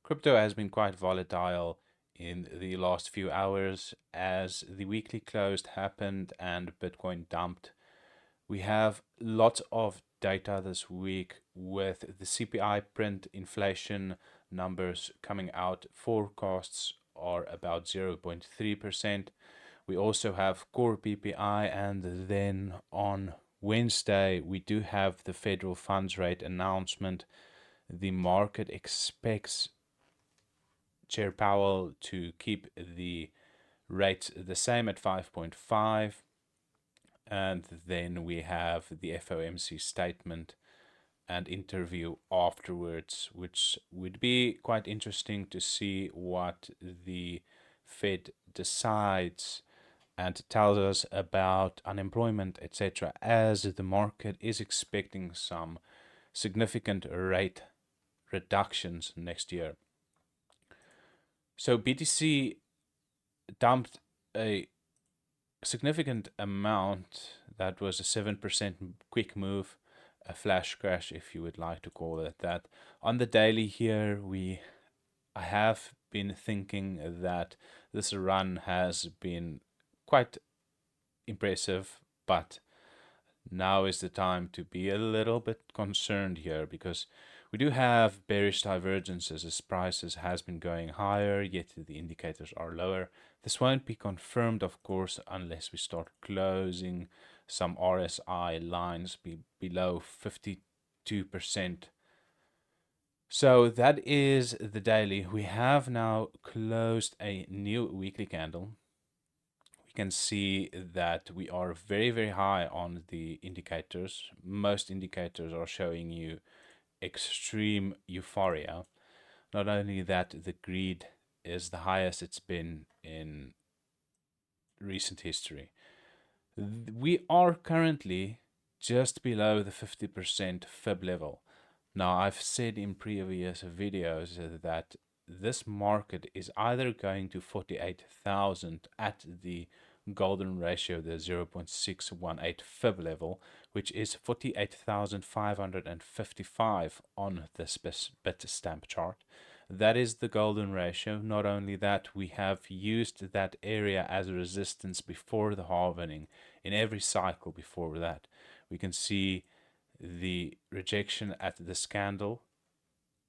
Crypto has been quite volatile in the last few hours as the weekly close happened and Bitcoin dumped. We have lots of data this week with the CPI print inflation numbers coming out. Forecasts are about 0.3%. We also have core PPI, and then on Wednesday, we do have the federal funds rate announcement. The market expects Chair Powell to keep the rate the same at 5.5. And then we have the FOMC statement and interview afterwards, which would be quite interesting to see what the Fed decides and tells us about unemployment, etc., as the market is expecting some significant rate reductions next year. So BTC dumped a significant amount. That was a 7% quick move, a flash crash, if you would like to call it that. On the daily here, I have been thinking that this run has been quite impressive, but now is the time to be a little bit concerned here because we do have bearish divergences as prices has been going higher, yet the indicators are lower. This won't be confirmed, of course, unless we start closing some RSI lines below 52%. So that is the daily. We have now closed a new weekly candle. We can see that we are very, very high on the indicators. Most indicators are showing you extreme euphoria. Not only that, the greed is the highest it's been in recent history. We are currently just below the 50% fib level. Now, I've said in previous videos that this market is either going to 48,000 at the golden ratio, the 0.618 fib level, which is 48,555 on this Bitstamp chart. That is the golden ratio. Not only that, we have used that area as a resistance before the halvening in every cycle before that. We can see the rejection at this candle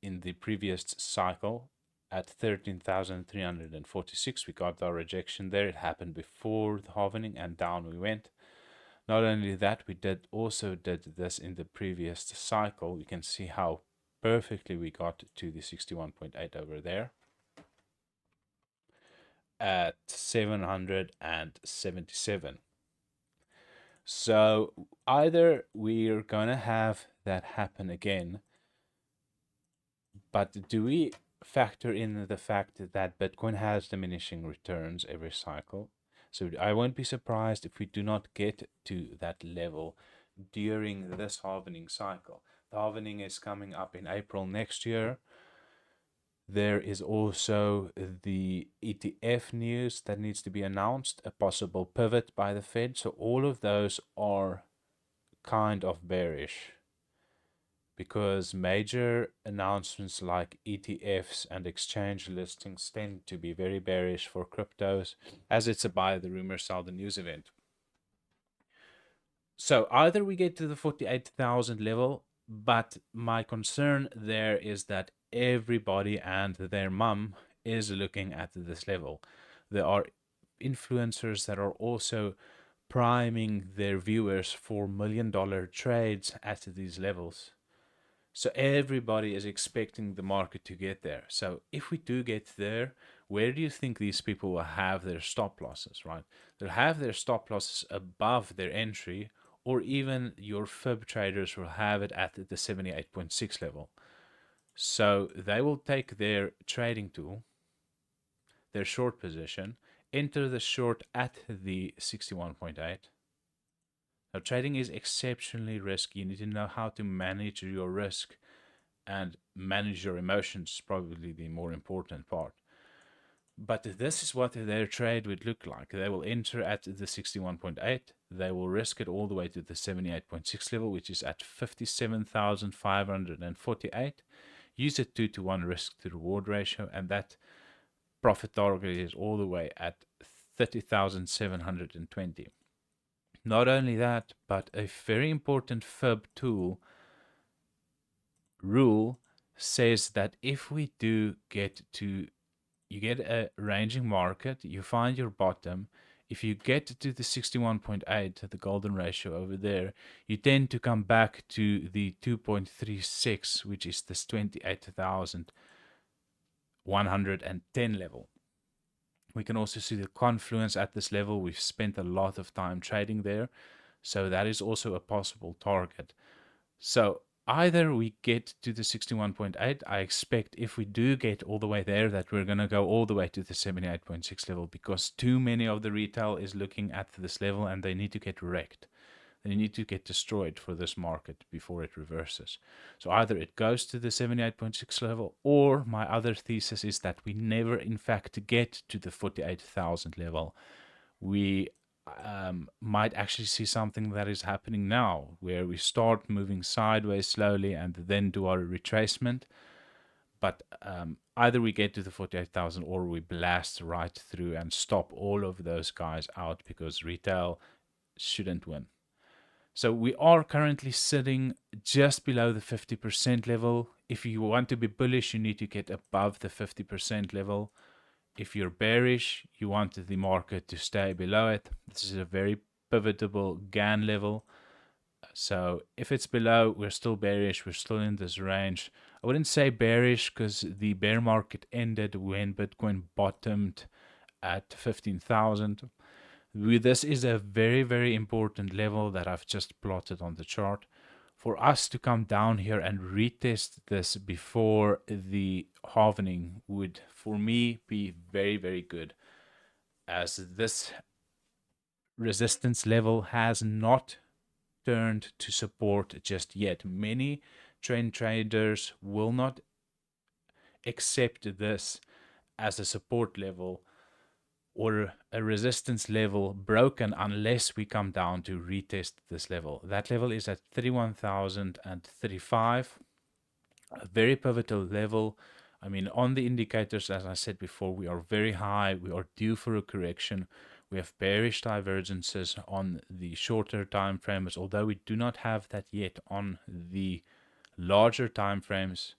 in the previous cycle at 13,346. We got our rejection there. It happened before the halvening and down we went. Not only that, we also did this in the previous cycle. You can see how perfectly we got to the 61.8 over there at 777. So either we're gonna have that happen again, but do we factor in the fact that Bitcoin has diminishing returns every cycle? So I won't be surprised if we do not get to that level during this halvening cycle. The halvening is coming up in April next year. There is also the ETF news that needs to be announced, a possible pivot by the Fed. So all of those are kind of bearish because major announcements like ETFs and exchange listings tend to be very bearish for cryptos, as it's a buy the rumor, sell the news event. So either we get to the 48,000 level, but my concern there is that everybody and their mum is looking at this level. There are influencers that are also priming their viewers for $1 million trades at these levels. So everybody is expecting the market to get there. So if we do get there, where do you think these people will have their stop losses, right? They'll have their stop losses above their entry, or even your fib traders will have it at the 78.6 level. So they will take their trading tool, their short position, enter the short at the 61.8. Now, trading is exceptionally risky. You need to know how to manage your risk and manage your emotions, probably the more important part. But this is what their trade would look like. They will enter at the 61.8. They will risk it all the way to the 78.6 level, which is at 57,548. use a 2-to-1 risk to reward ratio, and that profit target is all the way at 30,720. Not only that, but a very important fib tool rule says that if we do get to, you get a ranging market, you find your bottom. If you get to the 61.8, the golden ratio over there, you tend to come back to the 2.36, which is this 28,110 level. We can also see the confluence at this level. We've spent a lot of time trading there, so that is also a possible target. So either we get to the 61.8. I expect if we do get all the way there that we're going to go all the way to the 78.6 level, because too many of the retail is looking at this level and they need to get wrecked. They need to get destroyed for this market before it reverses. So either it goes to the 78.6 level, or my other thesis is that we never in fact get to the 48,000 level. We might actually see something that is happening now, where we start moving sideways slowly and then do our retracement. But either we get to the 48,000 or we blast right through and stop all of those guys out, because retail shouldn't win. So we are currently sitting just below the 50% level. If you want to be bullish, you need to get above the 50% level. If you're bearish, you want the market to stay below it. This is a very pivotal GAN level. So if it's below, we're still bearish. We're still in this range. I wouldn't say bearish because the bear market ended when Bitcoin bottomed at 15,000. This is a very, very important level that I've just plotted on the chart. For us to come down here and retest this before the halvening would, for me, be very, very good, as this resistance level has not turned to support just yet. Many trend traders will not accept this as a support level or a resistance level broken unless we come down to retest this level. That level is at 31,035, a very pivotal level. I mean, on the indicators, as I said before, we are very high. We are due for a correction. We have bearish divergences on the shorter time frames, although we do not have that yet on the larger time frames.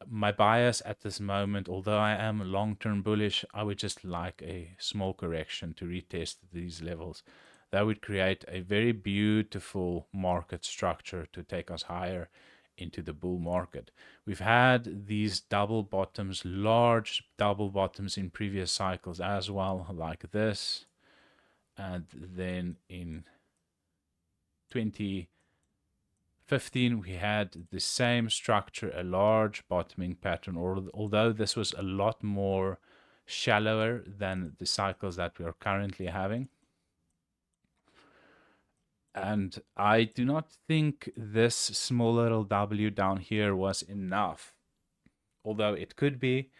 My bias at this moment, although I am long-term bullish, I would just like a small correction to retest these levels. That would create a very beautiful market structure to take us higher into the bull market. We've had these double bottoms, large double bottoms in previous cycles as well, like this. And then in 2015, we had the same structure, a large bottoming pattern, although this was a lot more shallower than the cycles that we are currently having. And I do not think this small little W down here was enough, although it could be.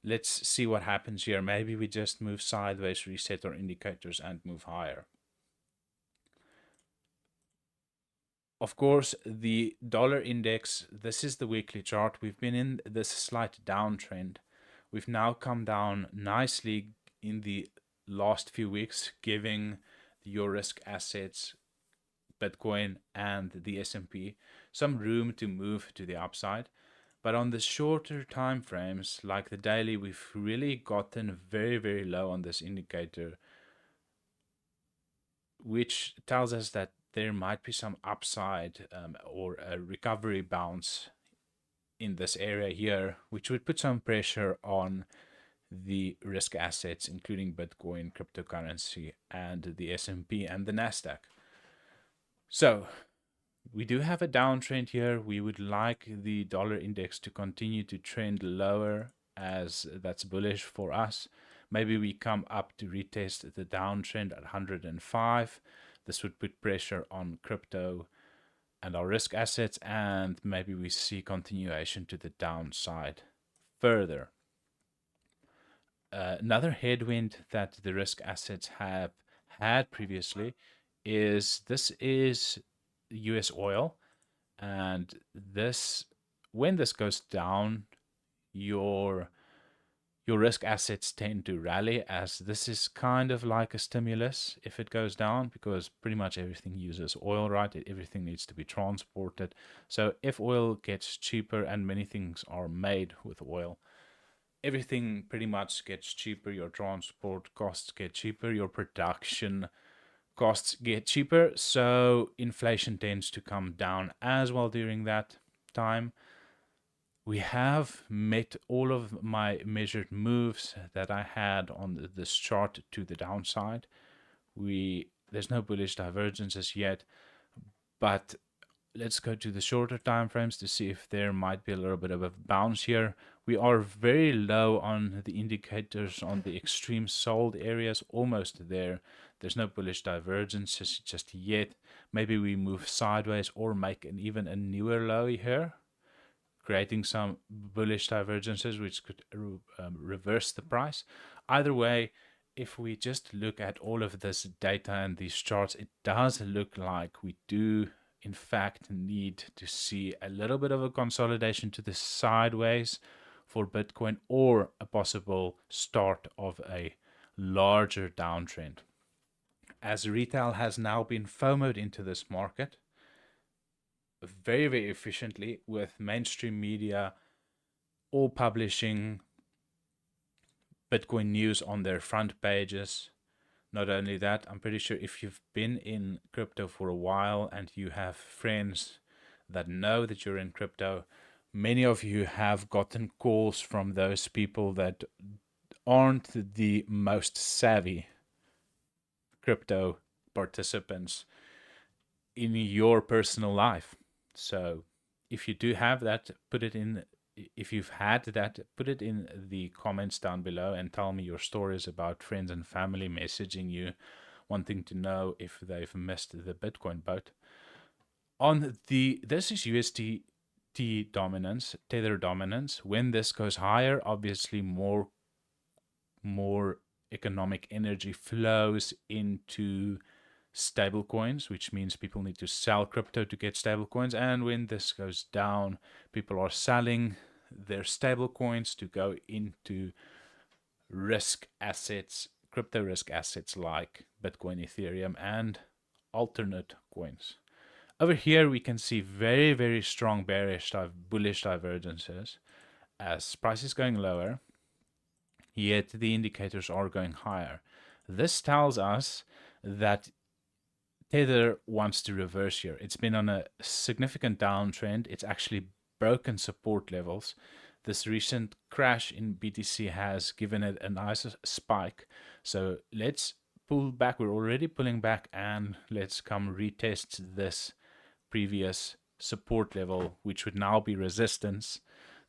Let's see what happens here. Maybe we just move sideways, reset our indicators, and move higher. Of course, the dollar index, this is the weekly chart. We've been in this slight downtrend. We've now come down nicely in the last few weeks, giving your risk assets, Bitcoin and the S&P, some room to move to the upside. But on the shorter time frames, like the daily, we've really gotten very, very low on this indicator, which tells us that there might be some upside or a recovery bounce in this area here, which would put some pressure on the risk assets, including Bitcoin, cryptocurrency, and the S&P and the Nasdaq. So we do have a downtrend here. We would like the dollar index to continue to trend lower, as that's bullish for us. Maybe we come up to retest the downtrend at 105. This would put pressure on crypto and our risk assets, and maybe we see continuation to the downside further. Another headwind that the risk assets have had previously is US oil, and this when this goes down, your risk assets tend to rally, as this is kind of like a stimulus if it goes down, because pretty much everything uses oil, right? Everything needs to be transported. So if oil gets cheaper, and many things are made with oil, everything pretty much gets cheaper. Your transport costs get cheaper, your production costs get cheaper, so inflation tends to come down as well during that time. We have met all of my measured moves that I had on this chart to the downside. There's no bullish divergences yet, but let's go to the shorter time frames to see if there might be a little bit of a bounce here. We are very low on the indicators on the extreme sold areas, almost there. There's no bullish divergences just yet. Maybe we move sideways or make even a newer low here, creating some bullish divergences which could reverse the price. Either way, if we just look at all of this data and these charts, it does look like we do in fact need to see a little bit of a consolidation to the sideways for Bitcoin, or a possible start of a larger downtrend. As retail has now been FOMOed into this market very, very efficiently, with mainstream media all publishing Bitcoin news on their front pages. Not only that, I'm pretty sure if you've been in crypto for a while and you have friends that know that you're in crypto, many of you have gotten calls from those people that aren't the most savvy crypto participants in your personal life. So if you do have that, put it in. If you've had that, put it in the comments down below and tell me your stories about friends and family messaging you, wanting to know if they've missed the Bitcoin boat. This is USDT dominance, Tether dominance. When this goes higher, obviously more economic energy flows into stablecoins, which means people need to sell crypto to get stablecoins. And when this goes down, people are selling their stablecoins to go into risk assets, crypto risk assets like Bitcoin, Ethereum, and alternate coins. Over here, we can see very, very strong bullish divergences as price is going lower, yet the indicators are going higher. This tells us that Tether wants to reverse here. It's been on a significant downtrend. It's actually broken support levels. This recent crash in BTC has given it a nice spike. So let's pull back. We're already pulling back, and let's come retest this previous support level, which would now be resistance.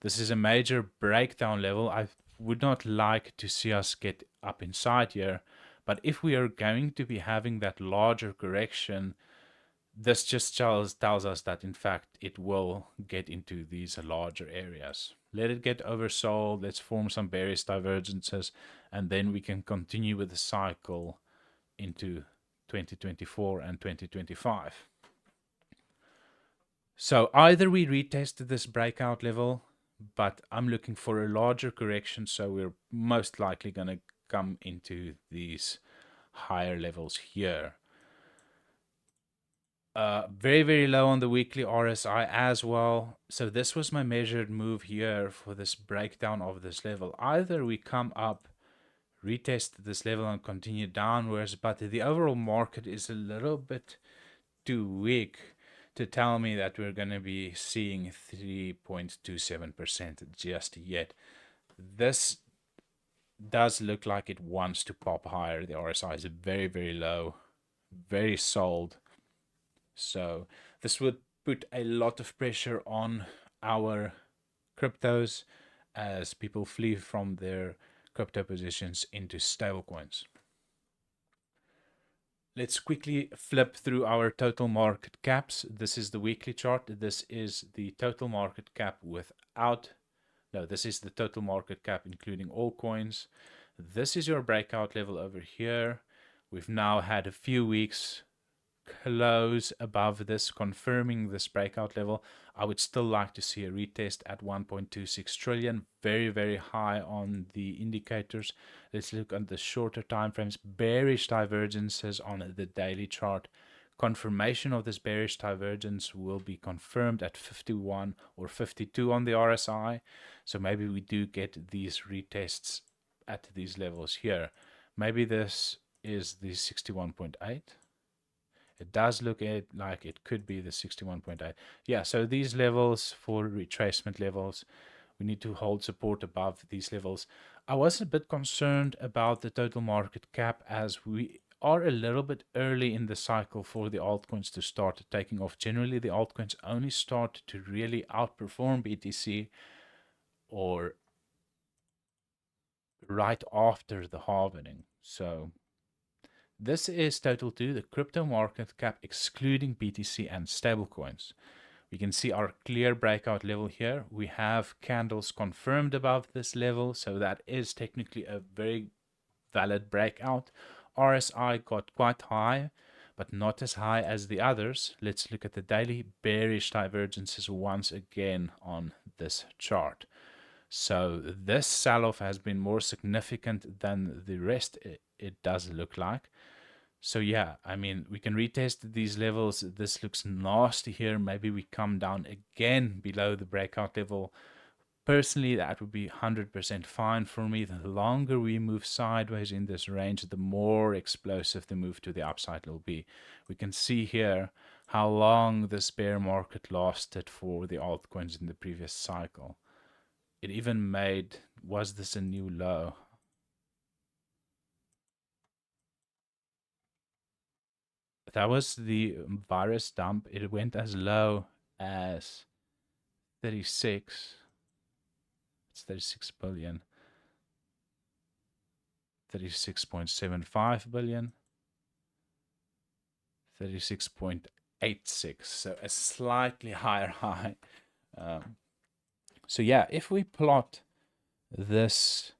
This is a major breakdown level. I would not like to see us get up inside here. But if we are going to be having that larger correction, this just tells us that, in fact, it will get into these larger areas. Let it get oversold. Let's form some bearish divergences, and then we can continue with the cycle into 2024 and 2025. So either we retest this breakout level, but I'm looking for a larger correction, so we're most likely going to come into these higher levels here. Very, very low on the weekly RSI as well. So this was my measured move here for this breakdown of this level. Either we come up, retest this level, and continue downwards, but the overall market is a little bit too weak to tell me that we're going to be seeing 3.27% just yet. This does look like it wants to pop higher. The RSI is very, very low, very sold. So this would put a lot of pressure on our cryptos as people flee from their crypto positions into stablecoins. Let's quickly flip through our total market caps. This is the weekly chart. This is the total market cap this is the total market cap including all coins. This is your breakout level over here. We've now had a few weeks close above this, confirming this breakout level, I would still like to see a retest at 1.26 trillion. Very, very high on the indicators. Let's look at the shorter time frames. Bearish divergences on the daily chart. Confirmation of this bearish divergence will be confirmed at 51 or 52 on the RSI. So maybe we do get these retests at these levels here. Maybe this is the 61.8. It does look like it could be the 61.8. Yeah, so these levels for retracement levels, we need to hold support above these levels. I was a bit concerned about the total market cap as we are a little bit early in the cycle for the altcoins to start taking off. Generally, the altcoins only start to really outperform BTC or right after the halving. So this is total 2, the crypto market cap excluding BTC and stablecoins. We can see our clear breakout level here. We have candles confirmed above this level, so that is technically a very valid breakout. RSI got quite high, but not as high as the others. Let's look at the daily bearish divergences once again on this chart. So this sell-off has been more significant than the rest, it does look like. So yeah, I mean, we can retest these levels. This looks nasty here. Maybe we come down again below the breakout level. Personally, that would be 100% fine for me. The longer we move sideways in this range, the more explosive the move to the upside will be. We can see here how long this bear market lasted for the altcoins in the previous cycle. It even made, was this a new low? That was the virus dump. It went as low as 36. It's 36 billion. 36.75 billion. 36.86. So a slightly higher high. So yeah, if we plot this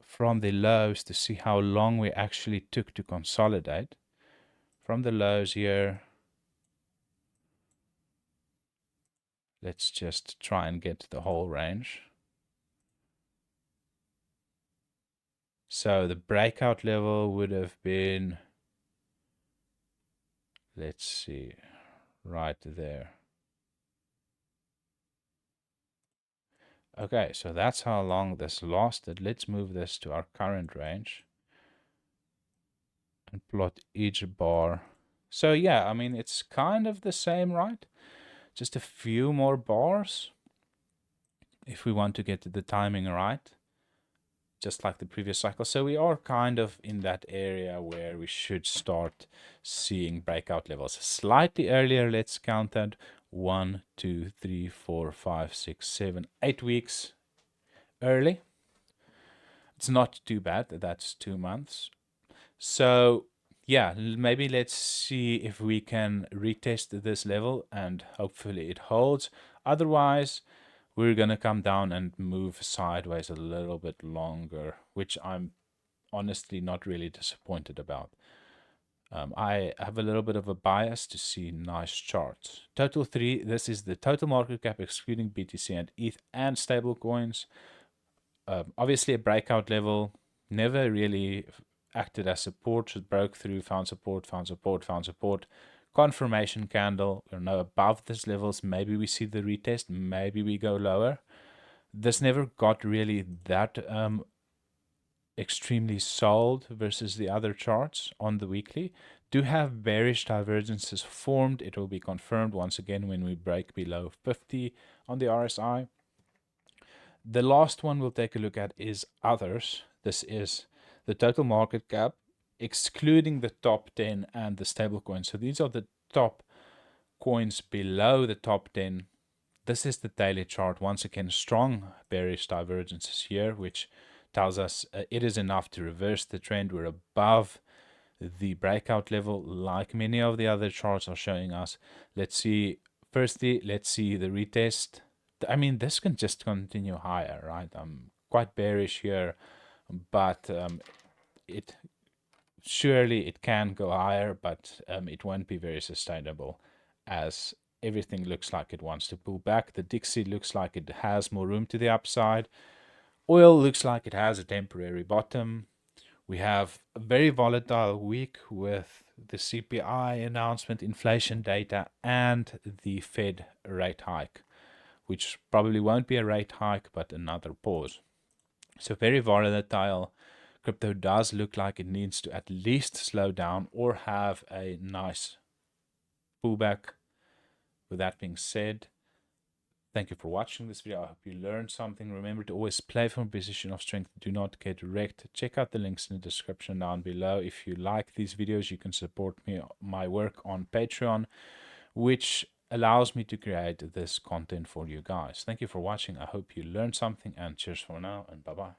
from the lows to see how long we actually took to consolidate, from the lows here, let's just try and get the whole range. So the breakout level would have been, let's see, right there. Okay, so that's how long this lasted. Let's move this to our current range and plot each bar. So yeah, I mean, it's kind of the same, right? Just a few more bars if we want to get the timing right, just like the previous cycle. So we are kind of in that area where we should start seeing breakout levels. Slightly earlier, let's count that. 1, 2, 3, 4, 5, 6, 7, 8 weeks early. It's not too bad. That's 2 months. So yeah, maybe let's see if we can retest this level and hopefully it holds. Otherwise, we're going to come down and move sideways a little bit longer, which I'm honestly not really disappointed about. I have a little bit of a bias to see nice charts. Total 3, this is the total market cap excluding BTC and ETH and stablecoins. Obviously a breakout level, never really acted as support, just broke through, found support, found support, found support. Confirmation candle, we're now above these levels. Maybe we see the retest, maybe we go lower. This never got really that extremely sold versus the other charts on the weekly. Do have bearish divergences formed. It will be confirmed once again when we break below 50 on the RSI. The last one we'll take a look at is others. This is the total market cap, excluding the top 10 and the stablecoins. So these are the top coins below the top 10. This is the daily chart. Once again, strong bearish divergences here, which tells us it is enough to reverse the trend. We're above the breakout level, like many of the other charts are showing us. Let's see. Firstly, let's see the retest. I mean, this can just continue higher, right? I'm quite bearish here, but surely it can go higher, but it won't be very sustainable, as everything looks like it wants to pull back. The Dixie looks like it has more room to the upside. Oil looks like it has a temporary bottom. We have a very volatile week with the CPI announcement, inflation data, and the Fed rate hike, which probably won't be a rate hike, but another pause. So very volatile. Crypto does look like it needs to at least slow down or have a nice pullback. With that being said, thank you for watching this video. I hope you learned something. Remember to always play from a position of strength. Do not get wrecked. Check out the links in the description down below. If you like these videos, you can support my work on Patreon, which allows me to create this content for you guys. Thank you for watching. I hope you learned something, and cheers for now, and bye-bye.